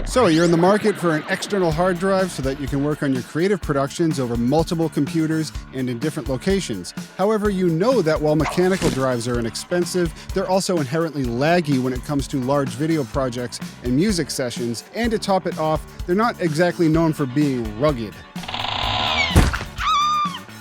So you're in the market for an external hard drive so that you can work on your creative productions over multiple computers and in different locations. However, you know that while mechanical drives are inexpensive, they're also inherently laggy when it comes to large video projects and music sessions, and to top it off, they're not exactly known for being rugged.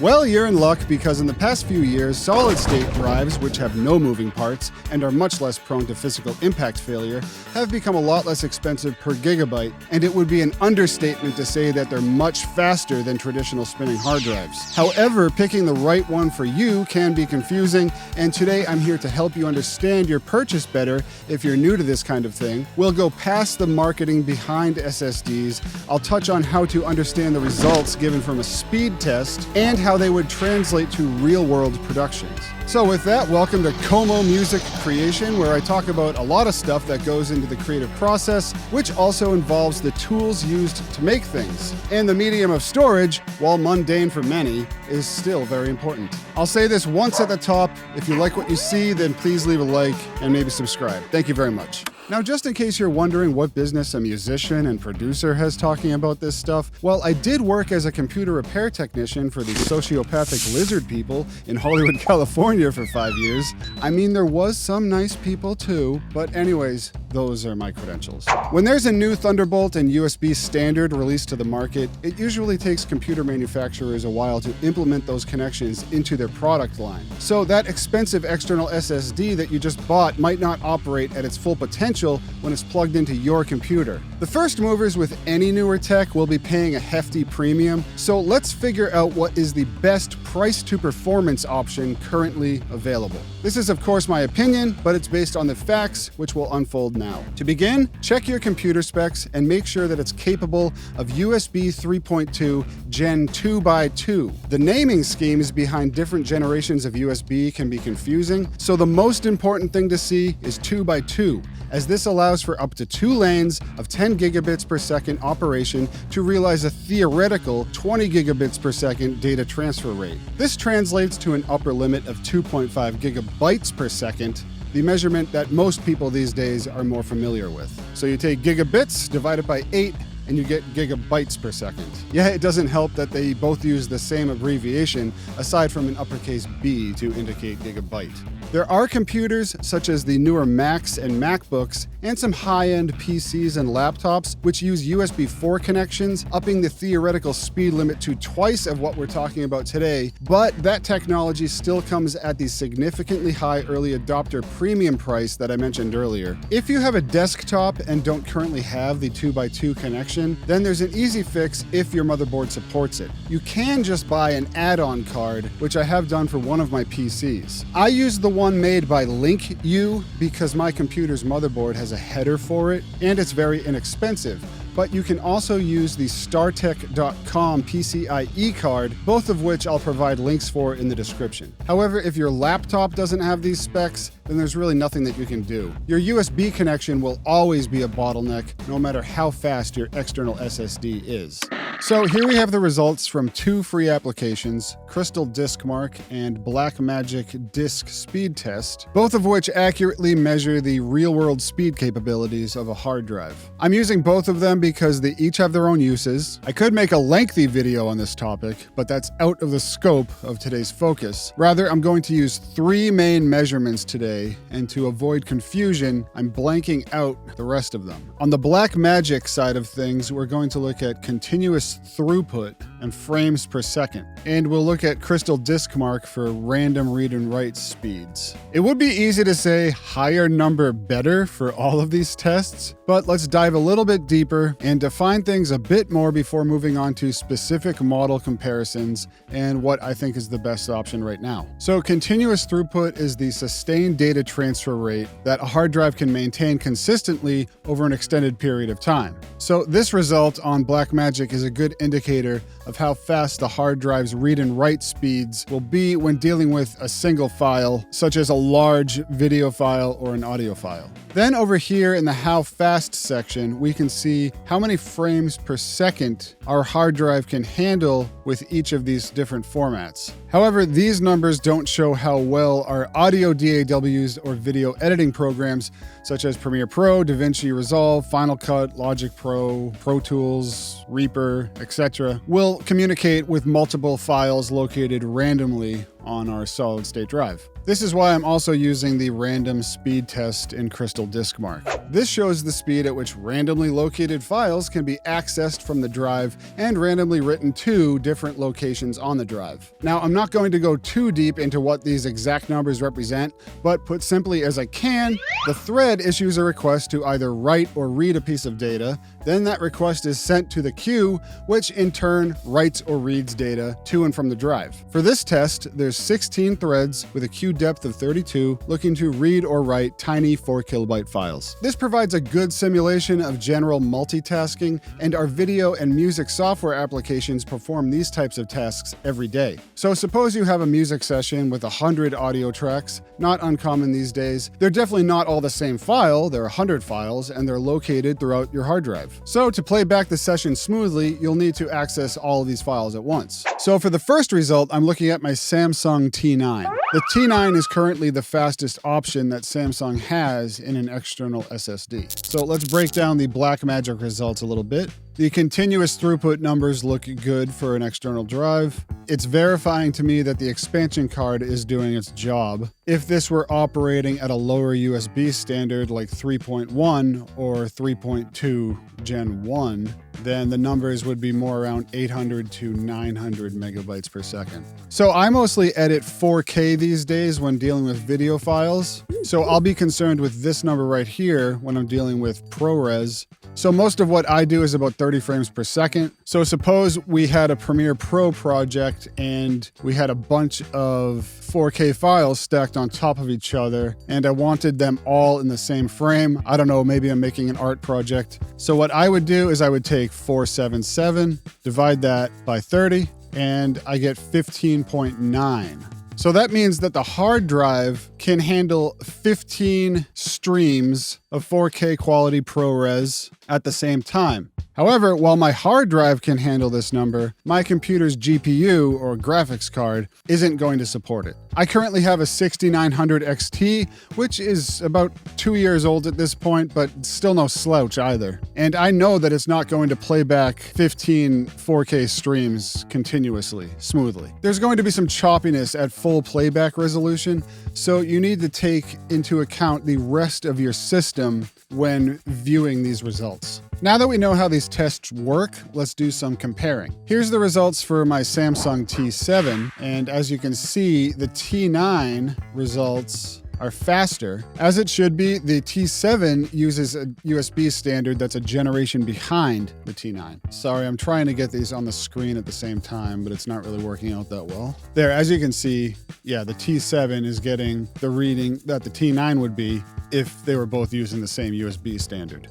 Well, you're in luck because in the past few years, solid-state drives, which have no moving parts and are much less prone to physical impact failure, have become a lot less expensive per gigabyte, and it would be an understatement to say that they're much faster than traditional spinning hard drives. However, picking the right one for you can be confusing, and today I'm here to help you understand your purchase better if you're new to this kind of thing. We'll go past the marketing behind SSDs, I'll touch on how to understand the results given from a speed test, and how they would translate to real-world productions. So with that, welcome to Como Music Creation, where I talk about a lot of stuff that goes into the creative process, which also involves the tools used to make things. And the medium of storage, while mundane for many, is still very important. I'll say this once at the top: if you like what you see, then please leave a like and maybe subscribe. Thank you very much. Now, just in case you're wondering what business a musician and producer has talking about this stuff, well, I did work as a computer repair technician for the sociopathic lizard people in Hollywood, California for 5 years. I mean, there was some nice people too, but anyways, those are my credentials. When there's a new Thunderbolt and USB standard released to the market, it usually takes computer manufacturers a while to implement those connections into their product line. So that expensive external SSD that you just bought might not operate at its full potential when it's plugged into your computer. The first movers with any newer tech will be paying a hefty premium, so let's figure out what is the best price to performance option currently available. This is of course my opinion, but it's based on the facts, which will unfold now. To begin, check your computer specs and make sure that it's capable of USB 3.2 Gen 2x2. The naming schemes behind different generations of USB can be confusing, so the most important thing to see is 2x2, as this allows for up to 2 lanes of 10 gigabits per second operation to realize a theoretical 20 gigabits per second data transfer rate. This translates to an upper limit of 2.5 gigabytes per second, the measurement that most people these days are more familiar with. So you take gigabits, divide it by 8, and you get gigabytes per second. Yeah, it doesn't help that they both use the same abbreviation, aside from an uppercase B to indicate gigabyte. There are computers, such as the newer Macs and MacBooks, and some high-end PCs and laptops, which use USB 4 connections, upping the theoretical speed limit to twice of what we're talking about today, but that technology still comes at the significantly high early adopter premium price that I mentioned earlier. If you have a desktop and don't currently have the 2x2 connection, then there's an easy fix if your motherboard supports it. You can just buy an add-on card, which I have done for one of my PCs. I use the one made by LINKUP because my computer's motherboard has a header for it, and it's very inexpensive. But you can also use the StarTech.com PCIe card, both of which I'll provide links for in the description. However, if your laptop doesn't have these specs, then there's really nothing that you can do. Your USB connection will always be a bottleneck, no matter how fast your external SSD is. So here we have the results from 2 free applications, Crystaldiskmark and Blackmagic Disk Speed Test, both of which accurately measure the real-world speed capabilities of a hard drive. I'm using both of them because they each have their own uses. I could make a lengthy video on this topic, but that's out of the scope of today's focus. Rather, I'm going to use 3 main measurements today, and to avoid confusion, I'm blanking out the rest of them. On the Blackmagic side of things, we're going to look at continuous throughput and frames per second, and we'll look at Crystaldiskmark for random read and write speeds. It would be easy to say higher number better for all of these tests, but let's dive a little bit deeper and define things a bit more before moving on to specific model comparisons and what I think is the best option right now. So continuous throughput is the sustained data transfer rate that a hard drive can maintain consistently over an extended period of time. So this result on Blackmagic is a good indicator of of how fast the hard drive's read and write speeds will be when dealing with a single file, such as a large video file or an audio file. Then over here in the how fast section, we can see how many frames per second our hard drive can handle with each of these different formats. However, these numbers don't show how well our audio DAWs or video editing programs such as Premiere Pro, DaVinci Resolve, Final Cut, Logic Pro, Pro Tools, Reaper, etc. will communicate with multiple files located randomly on our solid-state drive. This is why I'm also using the random speed test in Crystaldiskmark. This shows the speed at which randomly located files can be accessed from the drive and randomly written to different locations on the drive. Now, I'm not going to go too deep into what these exact numbers represent, but put simply as I can, the thread issues a request to either write or read a piece of data, then that request is sent to the queue, which in turn writes or reads data to and from the drive. For this test, there's 16 threads with a queue depth of 32 looking to read or write tiny 4 kilobyte files. This provides a good simulation of general multitasking, and our video and music software applications perform these types of tasks every day. So suppose you have a music session with 100 audio tracks, not uncommon these days. They're definitely not all the same file, they're 100 files, and they're located throughout your hard drive. So to play back the session smoothly, you'll need to access all of these files at once. So for the first result, I'm looking at my Samsung T9. The T9 is currently the fastest option that Samsung has in an external SSD. So let's break down the Blackmagic results a little bit. The continuous throughput numbers look good for an external drive. It's verifying to me that the expansion card is doing its job. If this were operating at a lower USB standard like 3.1 or 3.2 Gen 1, then the numbers would be more around 800 to 900 megabytes per second. So I mostly edit 4K these days when dealing with video files. So I'll be concerned with this number right here when I'm dealing with ProRes. So most of what I do is about 30 frames per second. So suppose we had a Premiere Pro project and we had a bunch of 4K files stacked on top of each other and I wanted them all in the same frame. I don't know, maybe I'm making an art project. So what I would do is I would take 477, divide that by 30, and I get 15.9. So that means that the hard drive can handle 15 streams of 4K quality ProRes at the same time. However, while my hard drive can handle this number, my computer's GPU or graphics card isn't going to support it. I currently have a 6900 XT, which is about 2 years old at this point, but still no slouch either. And I know that it's not going to play back 15 4K streams continuously, smoothly. There's going to be some choppiness at full playback resolution, so you need to take into account the rest of your system when viewing these results. Now that we know how these tests work, let's do some comparing. Here's the results for my Samsung T7, and as you can see, the T9 results are faster. As it should be, the T7 uses a USB standard that's a generation behind the T9. Sorry, I'm trying to get these on the screen at the same time, but it's not really working out that well. There, as you can see, yeah, the T7 is getting the reading that the T9 would be if they were both using the same USB standard.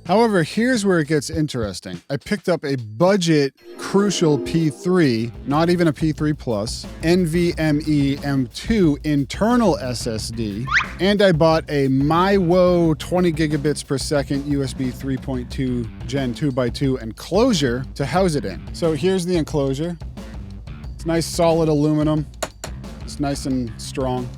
However, here's where it gets interesting. I picked up a budget Crucial P3, not even a P3 Plus, NVMe M2 internal SSD, and I bought a MAIWO 20 gigabits per second USB 3.2 Gen 2x2 enclosure to house it in. So here's the enclosure. It's nice solid aluminum. It's nice and strong.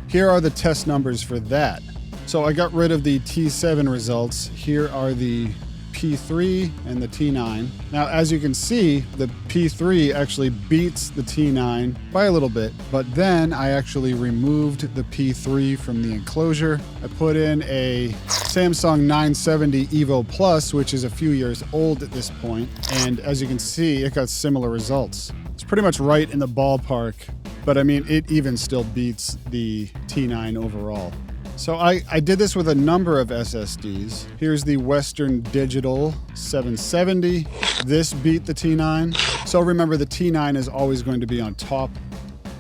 Here are the test numbers for that. So I got rid of the T7 results. Here are the P3 and the T9. Now, as you can see, the P3 actually beats the T9 by a little bit, but then I actually removed the P3 from the enclosure. I put in a Samsung 970 EVO Plus, which is a few years old at this point, and as you can see, it got similar results. It's pretty much right in the ballpark, but I mean, it even still beats the T9 overall. So I did this with a number of SSDs. Here's the Western Digital 770. This beat the T9. So remember, the T9 is always going to be on top.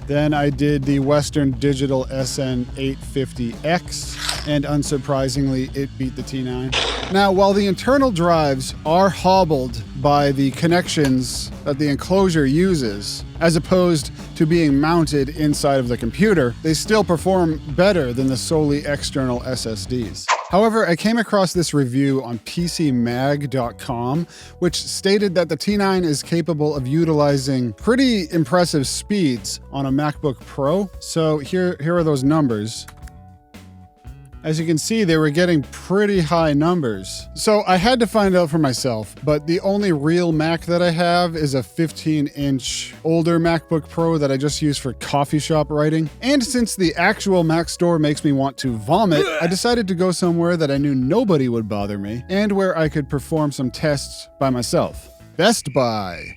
Then I did the Western Digital SN850X, and unsurprisingly, it beat the T9. Now, while the internal drives are hobbled by the connections that the enclosure uses, as opposed to being mounted inside of the computer, they still perform better than the solely external SSDs. However, I came across this review on PCMag.com, which stated that the T9 is capable of utilizing pretty impressive speeds on a MacBook Pro. So here are those numbers. As you can see, they were getting pretty high numbers. So I had to find out for myself, but the only real Mac that I have is a 15-inch older MacBook Pro that I just use for coffee shop writing. And since the actual Mac store makes me want to vomit, I decided to go somewhere that I knew nobody would bother me and where I could perform some tests by myself. Best Buy.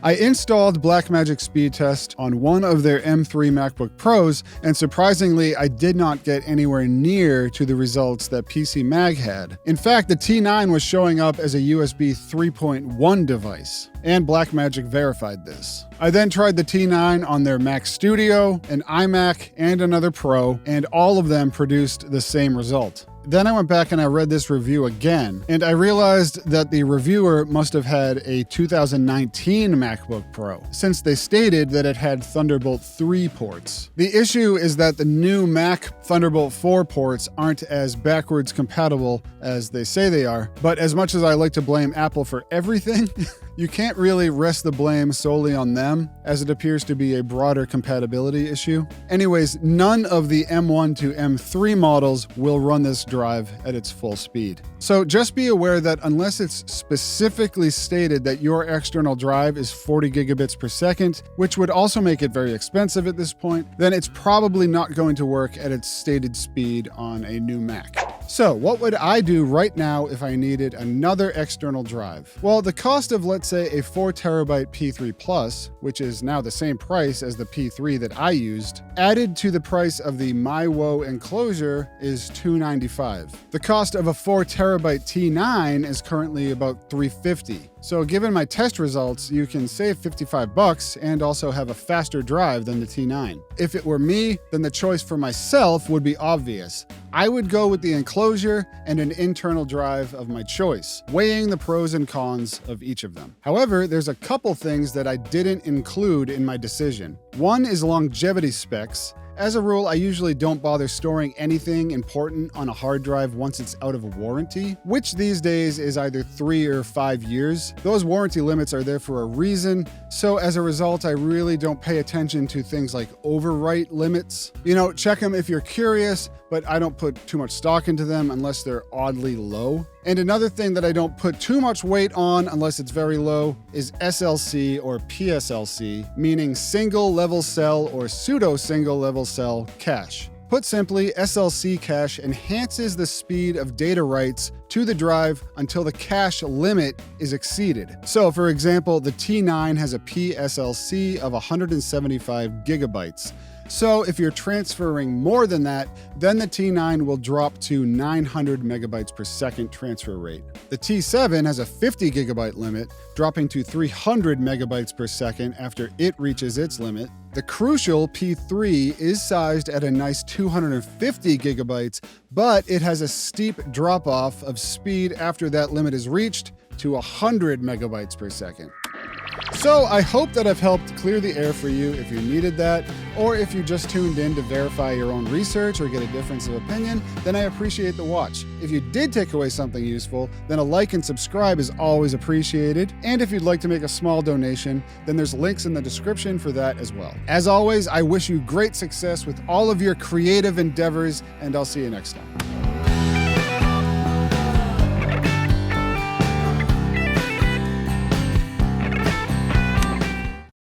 I installed Blackmagic Speed Test on one of their M3 MacBook Pros, and surprisingly, I did not get anywhere near to the results that PC Mag had. In fact, the T9 was showing up as a USB 3.1 device, and Blackmagic verified this. I then tried the T9 on their Mac Studio, an iMac, and another Pro, and all of them produced the same result. Then I went back and I read this review again, and I realized that the reviewer must have had a 2019 MacBook Pro, since they stated that it had Thunderbolt 3 ports. The issue is that the new Mac Thunderbolt 4 ports aren't as backwards compatible as they say they are, but as much as I like to blame Apple for everything, you can't really rest the blame solely on them, as it appears to be a broader compatibility issue. Anyways, none of the M1 to M3 models will run this drive at its full speed. So just be aware that unless it's specifically stated that your external drive is 40 gigabits per second, which would also make it very expensive at this point, then it's probably not going to work at its stated speed on a new Mac. So what would I do right now if I needed another external drive? Well, the cost of, let's say, a 4 terabyte P3 Plus, which is now the same price as the P3 that I used, added to the price of the MAIWO Enclosure is $295. The cost of a 4 terabyte T9 is currently about $350. So given my test results, you can save $55 and also have a faster drive than the T9. If it were me, then the choice for myself would be obvious. I would go with the Enclosure and an internal drive of my choice, weighing the pros and cons of each of them. However, there's a couple things that I didn't include in my decision. One is longevity specs. As a rule, I usually don't bother storing anything important on a hard drive once it's out of warranty, which these days is either 3 or 5 years. Those warranty limits are there for a reason, so as a result, I really don't pay attention to things like overwrite limits. You know, check them if you're curious, but I don't put too much stock into them unless they're oddly low. And another thing that I don't put too much weight on unless it's very low is SLC or PSLC, meaning single level cell or pseudo single level cell cache. Put simply, SLC cache enhances the speed of data writes to the drive until the cache limit is exceeded. So for example, the T9 has a PSLC of 175 gigabytes. So if you're transferring more than that, then the T9 will drop to 900 megabytes per second transfer rate. The T7 has a 50 gigabyte limit, dropping to 300 megabytes per second after it reaches its limit. The crucial P3 is sized at a nice 250 gigabytes, but it has a steep drop-off of speed after that limit is reached to 100 megabytes per second. So I hope that I've helped clear the air for you if you needed that, or if you just tuned in to verify your own research or get a difference of opinion, then I appreciate the watch. If you did take away something useful, then a like and subscribe is always appreciated. And if you'd like to make a small donation, then there's links in the description for that as well. As always, I wish you great success with all of your creative endeavors, and I'll see you next time.